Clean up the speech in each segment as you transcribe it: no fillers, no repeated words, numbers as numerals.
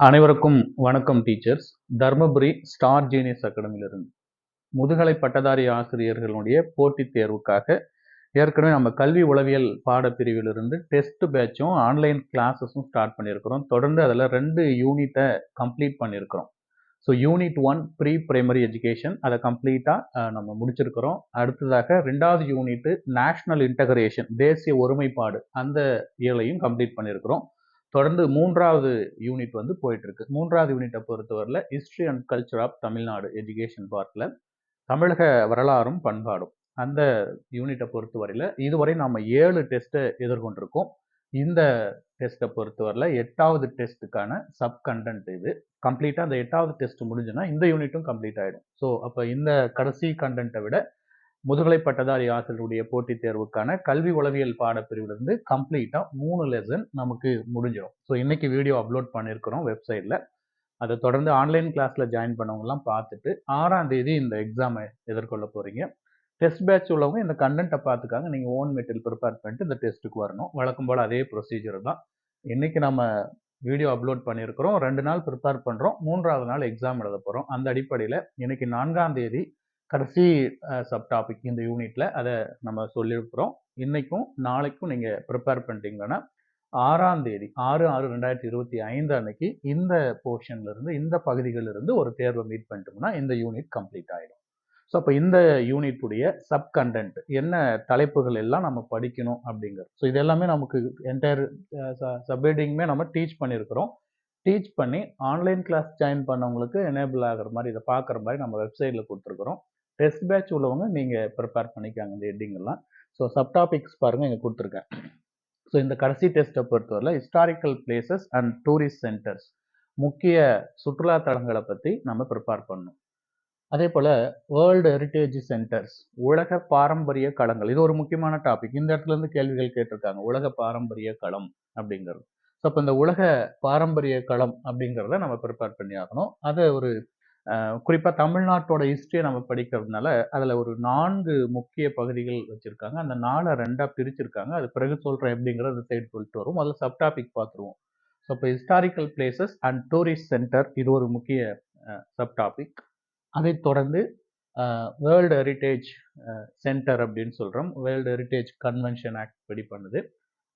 அனைவருக்கும் வணக்கம் teachers. Dharmapuri star genius அகாடமியிலிருந்து முதுகலை பட்டதாரி ஆசிரியர்களுடைய போட்டித் தேர்வுக்காக ஏற்கனவே நம்ம கல்வி உளவியல் பாடப்பிரிவிலிருந்து டெஸ்ட் பேட்சும் ஆன்லைன் கிளாஸஸும் ஸ்டார்ட் பண்ணியிருக்கிறோம். தொடர்ந்து அதில் 2 யூனிட்டை கம்ப்ளீட் பண்ணியிருக்கிறோம். So unit 1 pre primary education அதை கம்ப்ளீட்டாக நம்ம முடிச்சிருக்கிறோம். அடுத்ததாக 2வது யூனிட்டு நேஷனல் இன்டகிரேஷன் தேசிய ஒருமைப்பாடு அந்த இயலையும் கம்ப்ளீட் பண்ணியிருக்கிறோம். தொடர்ந்து 3வது யூனிட் போயிட்டு இருக்கு. 3வது யூனிட்டை பொறுத்தவரையில் history and culture of Tamil Nadu education பார்ட்டில் தமிழக வரலாறும் பண்பாடும் அந்த யூனிட்டை பொறுத்தவரையில் இதுவரை நம்ம 7 டெஸ்ட்டை எதிர்கொண்டிருக்கோம். இந்த டெஸ்ட்டை பொறுத்தவரையில் 8வது டெஸ்ட்டுக்கான சப் கண்டென்ட் இது. கம்ப்ளீட்டாக அந்த 8வது டெஸ்ட் முடிஞ்சுன்னா இந்த யூனிட்டும் கம்ப்ளீட் ஆகிடும். ஸோ அப்போ இந்த கடைசி கண்டென்ட்டை விட முதுகலை பட்டதாரி ஆசிரியருடைய போட்டித் தேர்வுக்கான கல்வி உளவியல் பாடப்பிரிவிலிருந்து கம்ப்ளீட்டாக 3 லெசன் நமக்கு முடிஞ்சிடும். ஸோ இன்னைக்கு வீடியோ அப்லோட் பண்ணியிருக்கிறோம் வெப்சைட்டில். அதை தொடர்ந்து ஆன்லைன் கிளாஸில் ஜாயின் பண்ணவங்கலாம் பார்த்துட்டு 6ஆம் தேதி இந்த எக்ஸாமை எதிர்கொள்ள போகிறீங்க. டெஸ்ட் பேட்ச் உள்ளவங்க இந்த கண்டென்ட்டை பார்த்துக்காங்க. நீங்கள் ஓன் மெட்டீரியல் ப்ரிப்பேர் பண்ணிட்டு இந்த டெஸ்ட்டுக்கு வரணும். வழக்கம் போல் அதே ப்ரொசீஜர் தான். இன்றைக்கி நம்ம வீடியோ அப்லோட் பண்ணியிருக்கிறோம். 2 நாள் ப்ரிப்பேர் பண்ணுறோம். 3வது நாள் எக்ஸாம் எழுத போகிறோம். அந்த அடிப்படையில் இன்னைக்கு 4ஆம் தேதி கடைசி சப் டாபிக் இந்த யூனிட்ல அதை நம்ம சொல்லியிருக்கிறோம். இன்னைக்கும் நாளைக்கும் நீங்கள் ப்ரிப்பேர் பண்ணிட்டீங்கன்னா 6ஆம் தேதி 6/6/2025 அன்னைக்கு இந்த போர்ஷன்லேருந்து இந்த பகுதிகளிலிருந்து ஒரு தேர்வை மீட் பண்ணிட்டோம்னா இந்த யூனிட் கம்ப்ளீட் ஆகிடும். ஸோ அப்போ இந்த யூனிட்டுடைய சப் கண்டென்ட் என்ன தலைப்புகள் எல்லாம் நம்ம படிக்கணும் அப்படிங்கிறது. ஸோ இது எல்லாமே நமக்கு என்டையர் சப்ஹெட்டிங்குமே நம்ம டீச் பண்ணியிருக்கிறோம். டீச் பண்ணி ஆன்லைன் கிளாஸ் ஜாயின் பண்ணவங்களுக்கு எனேபிள் ஆகிற மாதிரி இதை பார்க்குற மாதிரி நம்ம வெப்சைட்டில் கொடுத்துருக்குறோம். டெஸ்ட் பேட்ச் உள்ளவங்க நீங்கள் ப்ரிப்பேர் பண்ணிக்காங்க இந்த ஹெட்டிங் எல்லாம். ஸோ சப்டாபிக்ஸ் பாருங்கள் இங்கே கொடுத்துருக்கேன். ஸோ இந்த கடைசி டெஸ்ட்டை பொறுத்தவரையில் historical places and tourist centres முக்கிய சுற்றுலா தலங்களை பற்றி நம்ம ப்ரிப்பேர் பண்ணணும். அதே போல் வேர்ல்டு ஹெரிட்டேஜ் சென்டர்ஸ் உலக பாரம்பரிய களங்கள் இது ஒரு முக்கியமான டாபிக். இந்த இடத்துல இருந்து கேள்விகள் கேட்டிருக்காங்க. உலக பாரம்பரிய களம் அப்படிங்கிறது. ஸோ அப்போ இந்த உலக பாரம்பரிய களம் அப்படிங்கிறத நம்ம ப்ரிப்பேர் பண்ணி ஆகணும். அதை ஒரு குறிப்பாக தமிழ்நாட்டோட ஹிஸ்ட்ரியை நம்ம படிக்கிறதுனால அதில் ஒரு 4 முக்கிய பகுதிகள் வச்சுருக்காங்க. அந்த 4 2ஆக பிரிச்சிருக்காங்க. அது பிறகு சொல்கிறேன் எப்படிங்கிற அந்த சைடு சொல்லிட்டு வரும். அதில் சப்டாபிக் பார்த்துருவோம். ஸோ இப்போ historical places and tourist centre இது ஒரு முக்கிய சப்டாபிக். அதை தொடர்ந்து வேர்ல்டு ஹெரிட்டேஜ் சென்டர் அப்படின்னு சொல்கிறோம். வேர்ல்டு ஹெரிட்டேஜ் கன்வென்ஷன் ஆக்ட் படி பண்ணுது,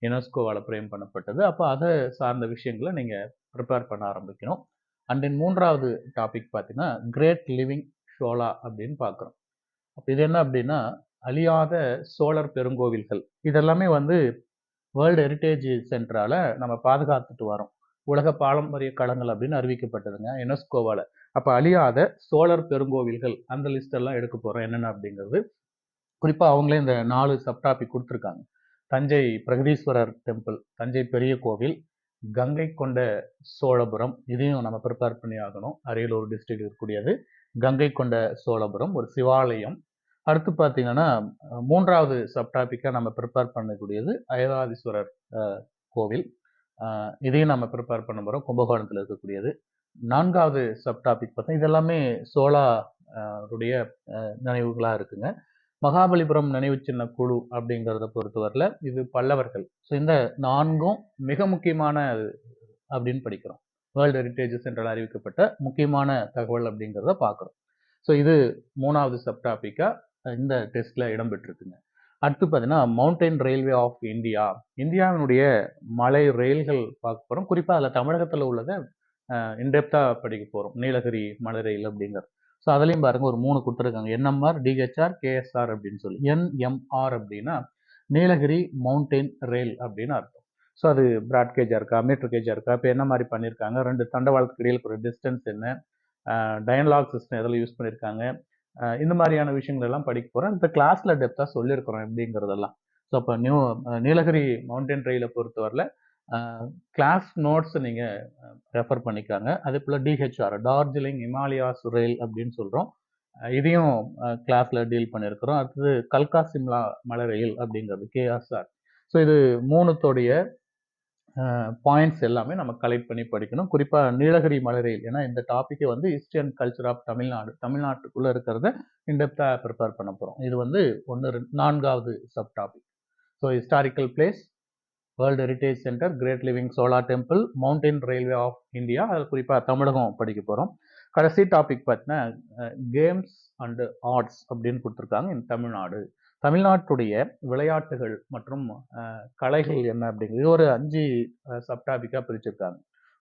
யுனெஸ்கோவால் பிரேம் பண்ணப்பட்டது. அப்போ அதை சார்ந்த விஷயங்களை நீங்கள் ப்ரிப்பேர் பண்ண ஆரம்பிக்கணும். அண்ட் தென் 3வது டாபிக் பார்த்தீங்கன்னா கிரேட் லிவிங் ஷோலா அப்படின்னு பார்க்குறோம். அப்போ இது என்ன அப்படின்னா அழியாத சோழர் பெருங்கோவில்கள் இதெல்லாமே வேர்ல்டு ஹெரிட்டேஜ் சென்டரால் நம்ம பாதுகாத்துட்டு வரோம். உலக பாரம்பரிய களங்கள் அப்படின்னு அறிவிக்கப்பட்டதுங்க யுனெஸ்கோவால். அப்போ அழியாத சோழர் பெருங்கோவில்கள் அந்த லிஸ்டெல்லாம் எடுக்க போகிறோம் என்னென்ன அப்படிங்கிறது. குறிப்பாக அவங்களே இந்த 4 சப்டாபிக் கொடுத்துருக்காங்க. தஞ்சை பிரகதீஸ்வரர் டெம்பிள், தஞ்சை பெரிய கோவில், கங்கை கொண்ட சோழபுரம் இதையும் நம்ம ப்ரிப்பேர் பண்ணி ஆகணும். அரியலூர் டிஸ்ட்ரிக்ட் இருக்கக்கூடியது கங்கை கொண்ட சோழபுரம் ஒரு சிவாலயம். அடுத்து பார்த்தீங்கன்னா 3வது சப்டாபிக்காக நம்ம ப்ரிப்பேர் பண்ணக்கூடியது ஐராதீஸ்வரர் கோவில். இதையும் நம்ம ப்ரிப்பேர் பண்ண போகிறோம். கும்பகோணத்தில் இருக்கக்கூடியது. 4வது சப்டாபிக் பார்த்தா இதெல்லாமே சோழருடைய நினைவுகளாக இருக்குங்க. மகாபலிபுரம் நினைவு சின்ன குழு அப்படிங்கிறத பொறுத்தவரையில் இது பல்லவர்கள். ஸோ இந்த 4ம் மிக முக்கியமான அப்படின்னு படிக்கிறோம். வேர்ல்டு ஹெரிட்டேஜ் சென்டரால் அறிவிக்கப்பட்ட முக்கியமான தகவல் அப்படிங்கிறத பார்க்குறோம். ஸோ இது 3வது சப்டாபிக்காக இந்த டெஸ்ட்டில் இடம்பெற்றிருக்குங்க. அடுத்து பார்த்தீங்கன்னா மவுண்டைன் ரயில்வே ஆஃப் இந்தியா, இந்தியாவினுடைய மலை ரயில்கள் பார்க்க போகிறோம். குறிப்பாக அதில் தமிழகத்தில் உள்ளதை இன்டெப்த்தாக படிக்க போகிறோம். நீலகிரி மலை ரயில் அப்படிங்கிறது. ஸோ அதுலேயும் பாருங்கள் ஒரு 3 கொடுத்துருக்காங்க. என்எம்ஆர், டிஹெச்ஆர், கேஎஸ்ஆர் அப்படின்னு சொல்லி. என்எம்ஆர் அப்படின்னா நீலகிரி மவுண்டைன் ரயில் அப்படின்னு அர்த்தம். ஸோ அது பிராட் கேஜாக இருக்கா, மீட்டர் கேஜாக இருக்கா, இப்போ என்ன மாதிரி பண்ணியிருக்காங்க, 2 தண்டவாளத்துக்கு இடையில் ஒரு டிஸ்டன்ஸ் என்ன, டயலாக் சிஸ்டம் எதில் யூஸ் பண்ணியிருக்காங்க, இந்த மாதிரியான விஷயங்கள் எல்லாம் படிக்க போகிறோம். இந்த கிளாஸில் டெப்த்தாக சொல்லியிருக்கிறோம் எப்படிங்கிறதெல்லாம். ஸோ அப்போ நீலகிரி மவுண்டைன் ரயிலை பொறுத்தவரையில் கிளாஸ் நோட்ஸ் நீங்கள் ரெஃபர் பண்ணிக்காங்க. அதே போல் டிஹெச்ஆர் டார்ஜிலிங் இமாலயாஸ் ரயில் அப்படின்னு சொல்கிறோம். இதையும் கிளாஸில் டீல் பண்ணியிருக்கிறோம். அடுத்தது கல்கா சிம்லா மலை ரயில் அப்படிங்கிறது கேஎஸ்ஆர். ஸோ இது 3த்தோடைய பாயிண்ட்ஸ் எல்லாமே நம்ம கலெக்ட் பண்ணி படிக்கணும். குறிப்பாக நீலகிரி மலை ரயில், ஏன்னா இந்த டாப்பிக்கை history and culture of Tamil Nadu, தமிழ்நாட்டுக்குள்ளே இருக்கிறத இன்டெப்த்தாக ப்ரிப்பேர் பண்ண போகிறோம். இது 4வது sub topic. So historical place, world heritage centre, great living Chola temple, mountain railway of India, அது குறிப்பாக தமிழகம் படிக்க போகிறோம். கடைசி டாபிக் பார்த்தீங்கன்னா கேம்ஸ் அண்டு ஆர்ட்ஸ் அப்படின்னு கொடுத்துருக்காங்க இந்த தமிழ்நாடு. தமிழ்நாட்டுடைய விளையாட்டுகள் மற்றும் கலைகள் என்ன அப்படிங்கிறது ஒரு 5 சப்டாபிக்காக பிரிச்சிருக்காங்க.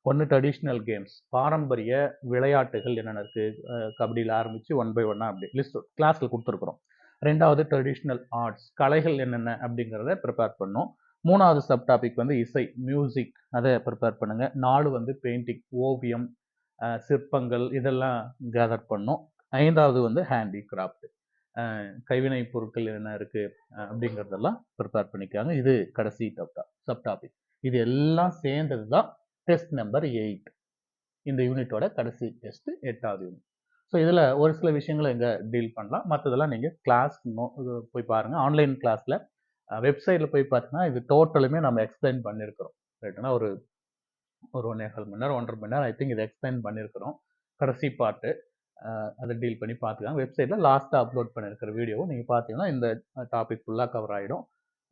ஒன்று ட்ரெடிஷ்னல் கேம்ஸ், பாரம்பரிய விளையாட்டுகள் என்னென்ன இருக்குது, கபடியில் ஆரம்பித்து 1 by 1 அப்படி லிஸ்ட் கிளாஸில் கொடுத்துருக்குறோம். ரெண்டாவது ட்ரெடிஷ்னல் ஆர்ட்ஸ், கலைகள் என்னென்ன அப்படிங்கிறத ப்ரிப்பேர் பண்ணோம். மூணாவது சப்டாபிக் வந்து இசை, மியூசிக், அதை ப்ரிப்பேர் பண்ணுங்க. 4 வந்து பெயிண்டிங், ஓவியம், சிற்பங்கள், இதெல்லாம் கேதர் பண்ணோம். 5வது வந்து ஹேண்டிகிராஃப்ட், கைவினை பொருட்கள் என்ன இருக்கு அப்படிங்கிறதெல்லாம் ப்ரிப்பேர் பண்ணிக்காங்க. இது கடைசி சப்டாபிக். இது எல்லாம் சேர்ந்தது தான் டெஸ்ட் நம்பர் 8. இந்த யூனிட்டோட கடைசி டெஸ்ட் 8வது யூனிட். ஸோ இதில் ஒரு சில விஷயங்களை எங்கே டீல் பண்ணலாம், மற்றதெல்லாம் நீங்கள் கிளாஸ் போய் பாருங்கள். ஆன்லைன் கிளாஸில் வெப்சைட்டில் போய் பார்த்தீங்கன்னா இது டோட்டலுமே நம்ம எக்ஸ்பிளைன் பண்ணியிருக்கிறோம். ரைட்டுனா ஒரு 1.25 மணி நேரம் 1.5 மணி நேரம் ஐ திங்க் இதை எக்ஸ்பிளைன் பண்ணியிருக்கிறோம். கடைசி பார்ட்டு அதை டீல் பண்ணி பார்த்துக்காங்க. வெப்சைட்டில் லாஸ்ட்டாக அப்லோட் பண்ணியிருக்கிற வீடியோவை நீங்கள் பார்த்தீங்கன்னா இந்த டாபிக் ஃபுல்லாக கவர் ஆகிடும்.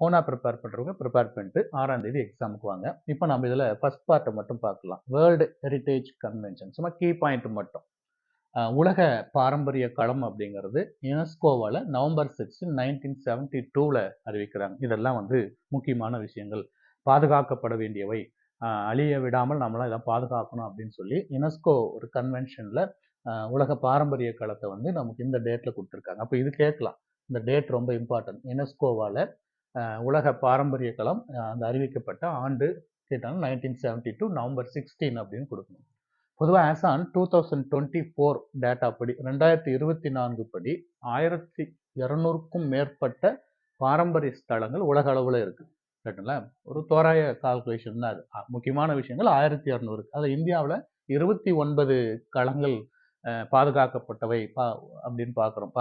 ஓனாக ப்ரிப்பேர் பண்ணுறவங்க ப்ரிப்பேர் பண்ணிட்டு 6ஆம் தேதி எக்ஸாமுக்கு வாங்க. இப்போ நம்ம இதில் ஃபர்ஸ்ட் பார்ட்டை மட்டும் பார்க்கலாம். வேர்ல்டு ஹெரிட்டேஜ் கன்வென்ஷன், சும்மா கீ பாயிண்ட் மட்டும். உலக பாரம்பரிய களம் அப்படிங்கிறது யுனெஸ்கோவால் நவம்பர் 6, 1972 அறிவிக்கிறாங்க. இதெல்லாம் வந்து முக்கியமான விஷயங்கள், பாதுகாக்கப்பட வேண்டியவை, அழிய விடாமல் நம்மளாம் இதை பாதுகாக்கணும் அப்படின்னு சொல்லி யுனெஸ்கோ ஒரு கன்வென்ஷனில் உலக பாரம்பரிய களத்தை வந்து நமக்கு இந்த டேட்டில் கொடுத்துருக்காங்க. அப்போ இது கேட்கலாம், இந்த டேட் ரொம்ப இம்பார்ட்டன்ட். யுனெஸ்கோவால் உலக பாரம்பரிய களம் அந்த அறிவிக்கப்பட்ட ஆண்டு கேட்டாங்க 1972 நவம்பர் 16 அப்படின்னு கொடுக்கணும். பொதுவாக ஆஸ் ஆன் 2024 டேட்டா படி 2024 படி 1200க்கும் மேற்பட்ட பாரம்பரிய ஸ்தலங்கள் உலக அளவில் இருக்குது. ரைட்டுங்களா? ஒரு தோராய கால்குலேஷன் தான் அது. முக்கியமான விஷயங்கள் 1200. அதில் இந்தியாவில் 29 களங்கள் பாதுகாக்கப்பட்டவை அப்படின்னு பார்க்குறோம்.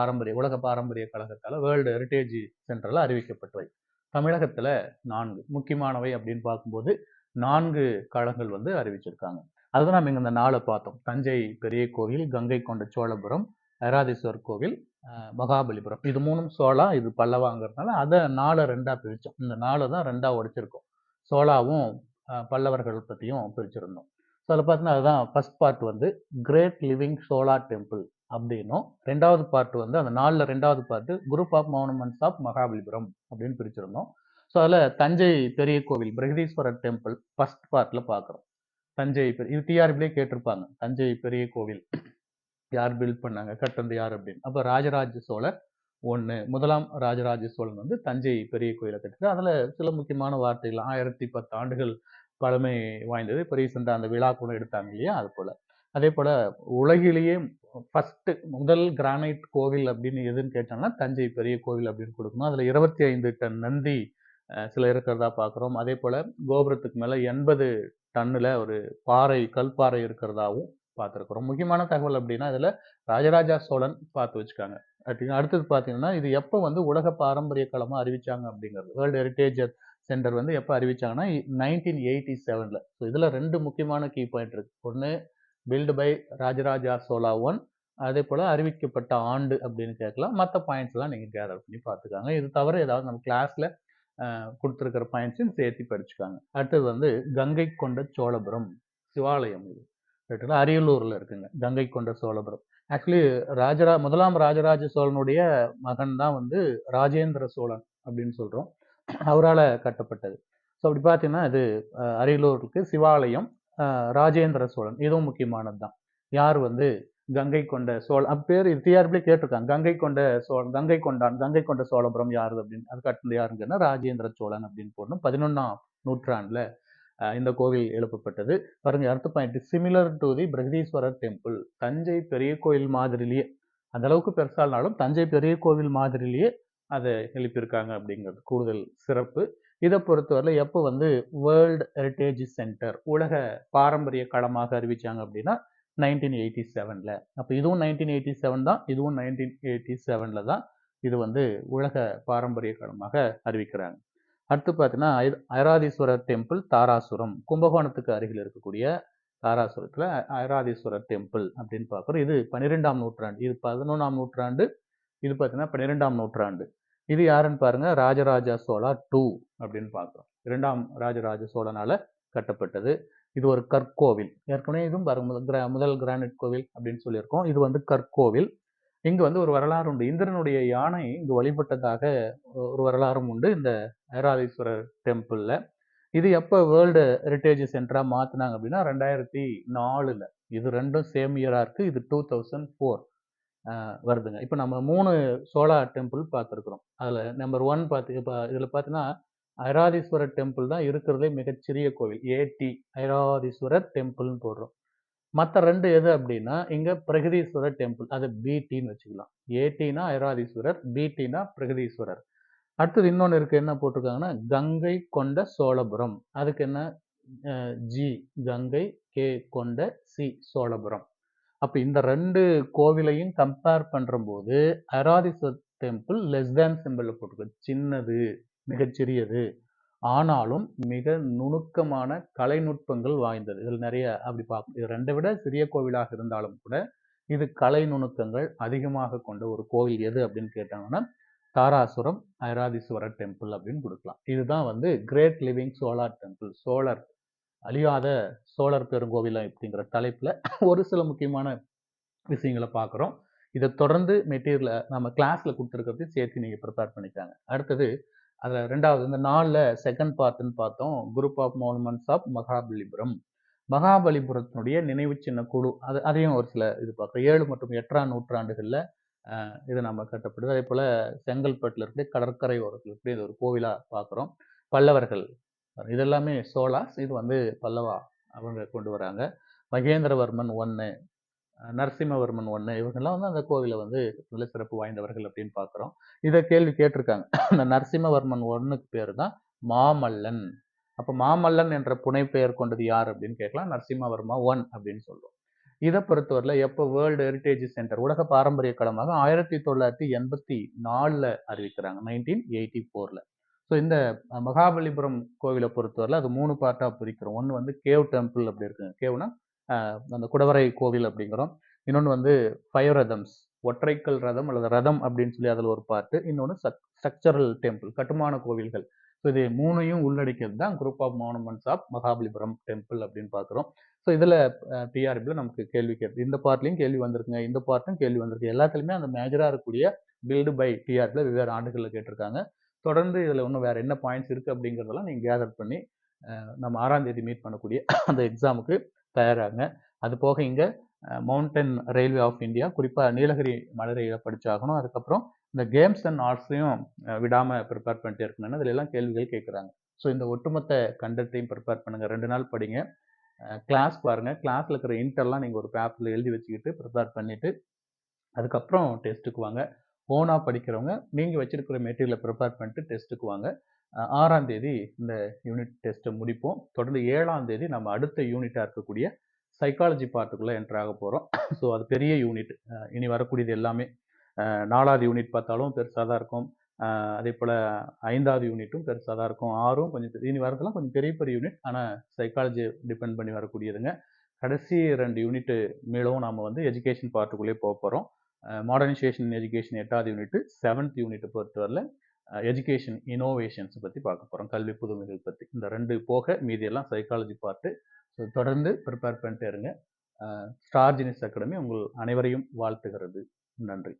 உலக பாரம்பரிய கழகத்தால் வேர்ல்டு ஹெரிட்டேஜ் சென்டரில் அறிவிக்கப்பட்டவை. தமிழகத்தில் 4 முக்கியமானவை அப்படின்னு பார்க்கும்போது 4 களங்கள் வந்து அறிவிச்சிருக்காங்க. அதுதான் நம்ம இங்கே இந்த 4 பார்த்தோம். தஞ்சை பெரிய கோவில், கங்கை கொண்ட சோழபுரம், ஐராதீஸ்வரர் கோவில், மகாபலிபுரம். இது 3ம் சோழா, இது பல்லவாங்கிறதுனால அதை 4 2ஆக பிரித்தோம். இந்த 4 தான் 2ஆக உடைச்சிருக்கோம். சோழாவும் பல்லவர்கள் பற்றியும் பிரிச்சிருந்தோம். ஸோ அதில் பார்த்தீங்கன்னா அதுதான் ஃபர்ஸ்ட் பார்ட் வந்து கிரேட் லிவிங் சோலார் டெம்பிள் அப்படின்னும், 2வது பார்ட் வந்து அந்த 4ல் 2வது part group of monuments of Mahabalipuram அப்படின்னு பிரிச்சிருந்தோம். ஸோ அதில் தஞ்சை பெரிய கோவில் பிரகதீஸ்வரர் டெம்பிள் ஃபர்ஸ்ட் பார்ட்டில் பார்க்குறோம். தஞ்சை இது டிஆர்பிலே கேட்டிருப்பாங்க, தஞ்சை பெரிய கோவில் யார் பில்ட் பண்ணாங்க, கட்டந்து யார் அப்படின்னு. அப்போ ராஜராஜ சோழர் 1, முதலாம் ராஜராஜ சோழன் வந்து தஞ்சை பெரிய கோயிலை கட்டிட்டு அதில் சில முக்கியமான வார்த்தைகள் 1010 ஆண்டுகள் பழமை வாய்ந்தது. இப்போ ரீசெண்டாக அந்த விழா கூட எடுத்தாங்க இல்லையா, அது போல். அதே போல் உலகிலேயே ஃபஸ்ட்டு முதல் கிரானைட் கோவில் அப்படின்னு எதுன்னு கேட்டாங்கன்னா தஞ்சை பெரிய கோவில் அப்படின்னு கொடுக்கணும். அதில் 25 டன் நந்தி சில இருக்கிறதா பார்க்குறோம். அதே போல் கோபுரத்துக்கு மேலே 80 டன்னில் ஒரு கல்பாறை இருக்கிறதாவும் பார்த்துருக்குறோம். முக்கியமான தகவல் அப்படின்னா இதில் ராஜராஜா சோழன் பார்த்து வச்சுக்காங்க. அடுத்தது பார்த்தீங்கன்னா இது எப்போ வந்து உலக பாரம்பரிய களமாக அறிவிச்சாங்க அப்படிங்கிறது, வேர்ல்டு ஹெரிட்டேஜ் சென்டர் வந்து எப்போ அறிவிச்சாங்கன்னா 1987. ஸோ இதில் 2 முக்கியமான கீ பாயிண்ட் இருக்குது. ஒன்று பில்டு பை ராஜராஜா சோழா 1, அதே போல் அறிவிக்கப்பட்ட ஆண்டு அப்படின்னு கேட்கலாம். மற்ற பாயிண்ட்ஸ்லாம் நீங்கள் கேதர் பண்ணி பார்த்துக்காங்க. இது தவிர ஏதாவது நம்ம கிளாஸில் கொடுத்துருக்கிற பாயிண்ட்ஸையும் சேர்த்து படிச்சுக்காங்க. அடுத்தது வந்து கங்கை கொண்ட சோழபுரம் சிவாலயம். இது ரைட்டுங்களா? அரியலூரில் இருக்குங்க கங்கை கொண்ட சோழபுரம். ஆக்சுவலி முதலாம் ராஜராஜ சோழனுடைய மகன் தான் வந்து ராஜேந்திர சோழன் அப்படின்னு சொல்கிறோம். அவரால் கட்டப்பட்டது. ஸோ அப்படி பார்த்தீங்கன்னா இது அரியலூருக்கு சிவாலயம், ராஜேந்திர சோழன், இதுவும் முக்கியமானது தான். யார் வந்து கங்கை கொண்ட சோழன் பேர் டிஆர்பிலே கேட்டிருக்காங்க. கங்கை கொண்ட சோழபுரம் யாரு அப்படின்னு. அது கட்டினது யாருங்கன்னா ராஜேந்திர சோழன் அப்படின்னு போடணும். 11ஆம் நூற்றாண்டுல இந்த கோவில் எழுப்பப்பட்டது. பாருங்க அடுத்த point, similar to the Brihadeeswarar temple. Thanjai பெரிய கோயில் மாதிரிலேயே, அந்த அளவுக்கு பெருசாலும் தஞ்சை பெரிய கோவில் மாதிரிலேயே அதை எழுப்பியிருக்காங்க அப்படிங்கிறது கூடுதல் சிறப்பு. இதை பொறுத்தவரை எப்போ வந்து வேர்ல்டு ஹெரிட்டேஜ் சென்டர் உலக பாரம்பரிய களமாக அறிவிச்சாங்க அப்படின்னா 1987. அப்போ இதுவும் 1987 தான், இதுவும் 1987 தான் இது வந்து உலக பாரம்பரிய களமாக அறிவிக்கிறாங்க. அடுத்து பார்த்தீங்கன்னா ஐராதீஸ்வரர் டெம்பிள் தாராசுரம், கும்பகோணத்துக்கு அருகில் இருக்கக்கூடிய தாராசுரத்தில் ஐராதீஸ்வரர் டெம்பிள் அப்படின்னு பார்க்குறோம். இது 12ஆம் நூற்றாண்டு, இது 11ஆம் நூற்றாண்டு, இது பார்த்தீங்கன்னா 12ஆம் நூற்றாண்டு. இது யாருன்னு பாருங்க, ராஜராஜா சோழா 2 அப்படின்னு பார்க்குறோம். 2ஆம் ராஜராஜ சோழனால கட்டப்பட்டது. இது ஒரு கற்கோவில். ஏற்கனவே இதுவும் பாருங்க முதல் கிரானைட் கோவில் அப்படின்னு சொல்லியிருக்கோம். இது வந்து கற்கோவில். இங்கு வந்து ஒரு வரலாறு உண்டு. இந்திரனுடைய யானை இங்கு வழிபட்டதாக ஒரு வரலாறும் உண்டு இந்த ஐராதீஸ்வரர் டெம்பிள்ல. இது எப்ப வேர்ல்டு ஹெரிட்டேஜ் சென்டரா மாத்துனாங்க அப்படின்னா 2004ல. இது ரெண்டும் சேம் இயரா இருக்கு. இது 2004 வருதுங்க. இப்ப நம்ம 3 சோலார் டெம்பிள் பார்த்துருக்குறோம். அதுல நம்பர் 1 இப்ப இதுல பார்த்தீங்கன்னா ஐராதீஸ்வரர் டெம்பிள் தான் இருக்கிறதுலே மிகச்சிறிய கோவில். ஏடி ஐராதீஸ்வரர் டெம்பிள்னு போடுறோம். மற்ற 2 எது அப்படின்னா இங்க பிரகதீஸ்வரர் டெம்பிள். அது பிடின்னு வச்சுக்கலாம். ஏடினா ஐராதீஸ்வரர், பிடினா பிரகதீஸ்வரர். அடுத்தது இன்னொன்னு இருக்கு. என்ன போட்டிருக்காங்கன்னா கங்கை கொண்ட சோழபுரம். அதுக்கு என்ன G Gangai, K konda C Cholapuram. அப்ப இந்த 2 கோவிலையும் கம்பேர் பண்றபோது ஐராதீஸ்வரர் டெம்பிள் லெஸ் தேன் சிம்பிள்ல போட்டிருக்கு. சின்னது, மிகச்சிறியது. ஆனாலும் மிக நுணுக்கமான கலைநுட்பங்கள் வாய்ந்தது. இதில் நிறைய அப்படி பார்க்கணும். இது 2 விட சிறிய கோவிலாக இருந்தாலும் கூட இது கலை நுணுக்கங்கள் அதிகமாக கொண்ட ஒரு கோவில் எது அப்படின்னு கேட்டாங்கன்னா தாராசுரம் ஐராதீஸ்வரர் டெம்பிள் அப்படின்னு கொடுக்கலாம். இதுதான் வந்து கிரேட் லிவிங் சோலார் டெம்பிள். சோழர் அழியாத சோழர் பெருங்கோவில் அப்படிங்கிற தலைப்புல ஒரு சில முக்கியமான விஷயங்களை பார்க்குறோம். இதை தொடர்ந்து மெட்டீரியலை நம்ம கிளாஸ்ல கொடுத்துருக்கிறதையும் சேர்த்து நீங்க ப்ரிப்பேர் பண்ணிக்காங்க. அடுத்தது அதுல 2வது இந்த 4ல செகண்ட் பார்ட்னு பார்த்தோம். Group of monuments of Mahabalipuram. மகாபலிபுரத்தினுடைய நினைவு சின்ன குழு அதையும் ஒரு சில இது பார்க்குறோம். 7 மற்றும் 8ஆம் நூற்றாண்டுகள்ல இது நம்ம கட்டப்படுது. அதே போல செங்கல்பட்டுல இருக்கு கடற்கரை ஓரத்தில் இருக்கு இது ஒரு கோவிலா பார்க்குறோம். பல்லவர்கள் இதெல்லாமே சோலாஸ். இது வந்து பல்லவா அவங்க கொண்டு வராங்க. மகேந்திரவர்மன் 1, நரசிம்மவர்மன் 1 இவங்கெல்லாம் வந்து அந்த கோவிலை வந்து நல்ல சிறப்பு வாய்ந்தவர்கள் அப்படின்னு பார்க்குறோம். இதை கேள்வி கேட்டிருக்காங்க. அந்த நரசிம்மவர்மன் 1க்கு பேர் தான் மாமல்லன். அப்ப மாமல்லன் என்ற புனைப்பெயர் கொண்டது யார் அப்படின்னு கேட்கலாம். நரசிம்மவர்மா 1 அப்படின்னு சொல்றோம். இதை பொறுத்தவரையில எப்போ வேர்ல்டு ஹெரிட்டேஜ் சென்டர் உலக பாரம்பரிய களமாக 1984ல அறிவிக்கிறாங்க. 1984ல. ஸோ இந்த மகாபலிபுரம் கோவிலை பொறுத்தவரையில அது 3 பார்ட்டா பிரிக்கிறோம். ஒன்று வந்து கேவ் டெம்பிள் அப்படி இருக்குங்க. கேவ்னா அந்த குடவரை கோவில் அப்படிங்கிறோம். இன்னொன்று வந்து ஃபயர் ரதம்ஸ், ஒற்றைக்கல் ரதம் அல்லது ரதம் அப்படின்னு சொல்லி அதில் ஒரு பார்ட்டு. இன்னொன்று ஸ்ட்ரக்சரல் டெம்பிள், கட்டுமான கோவில்கள். ஸோ இது 3ஐயும் உள்ளடக்கியது தான் group of monuments of Mahabalipuram temple அப்படின்னு பார்க்குறோம். ஸோ இதில் டிஆர்பியில் நமக்கு கேள்வி கேட்டு இந்த பார்ட்லையும் கேள்வி வந்திருக்குங்க, இந்த பார்ட்டும் கேள்வி வந்திருக்கு. எல்லாத்துலையுமே அந்த மேஜராக இருக்கக்கூடிய பில்டு பை டிஆர்பியில் வெவ்வேறு ஆண்டுகளில் கேட்டிருக்காங்க. தொடர்ந்து இதில் இன்னும் வேறு என்ன பாயிண்ட்ஸ் இருக்குது அப்படிங்கிறதெல்லாம் நீங்கள் கேதர் பண்ணி நம்ம 6ஆம் தேதி மீட் பண்ணக்கூடிய அந்த எக்ஸாமுக்கு தயாராகுங்க. அது போக இங்கே மவுண்டன் ரயில்வே ஆஃப் இந்தியா குறிப்பாக நீலகிரி மலை ரயிலை படிச்சாகணும். அதுக்கப்புறம் இந்த கேம்ஸ் அண்ட் ஆர்ட்ஸையும் விடாமல் ப்ரிப்பேர் பண்ணிட்டே இருக்கணும்னா இதில் எல்லாம் கேள்விகள் கேட்குறாங்க. ஸோ இந்த ஒட்டுமொத்த கண்டென்ட்டையும் ப்ரிப்பேர் பண்ணுங்கள். 2 நாள் படிங்க. கிளாஸ் பாருங்கள். கிளாஸில் இருக்கிற இன்டர்லாம் நீங்கள் ஒரு பேப்பரில் எழுதி வச்சுக்கிட்டு ப்ரிப்பேர் பண்ணிவிட்டு அதுக்கப்புறம் டெஸ்ட்டுக்கு வாங்க. ஓனாக படிக்கிறவங்க நீங்கள் வச்சிருக்கிற மெட்டீரியலை ப்ரிப்பேர் பண்ணிட்டு டெஸ்ட்டுக்கு வாங்க. 6ஆம் தேதி இந்த யூனிட் டெஸ்ட்டை முடிப்போம். தொடர்ந்து 7ஆம் தேதி நம்ம அடுத்த யூனிட்டாக இருக்கக்கூடிய சைக்காலஜி பார்ட்டுக்குள்ளே என்டர் ஆக போகிறோம். ஸோ அது பெரிய யூனிட். இனி வரக்கூடியது எல்லாமே 4வது யூனிட் பார்த்தாலும் பெருசாக தான் இருக்கும். அதே போல் 5வது யூனிட்டும் பெருசாக தான் இருக்கும். 6ம் கொஞ்சம் இனி வரதெல்லாம் கொஞ்சம் பெரிய பெரிய யூனிட். ஆனால் சைக்காலஜி டிபெண்ட் பண்ணி வரக்கூடியதுங்க. கடைசி 2 யூனிட்டு மேலும் நாம் வந்து எஜுகேஷன் பார்ட்டுக்குள்ளே போக போகிறோம். மாடர்னைசேஷன் எஜுகேஷன் 8வது யூனிட், 7th யூனிட் பொறுத்தவரையில் எஜுகேஷன் இனோவேஷன்ஸ் பற்றி பார்க்க போகிறோம். கல்வி புதுமைகள் பற்றி. இந்த 2 போக மீதியெல்லாம் சைக்காலஜி பார்ட்டு. ஸோ தொடர்ந்து ப்ரிப்பேர் பண்ணிட்டே இருங்க. ஸ்டார் ஜீனியஸ் அகாடமி உங்கள் அனைவரையும் வாழ்த்துகிறது. நன்றி.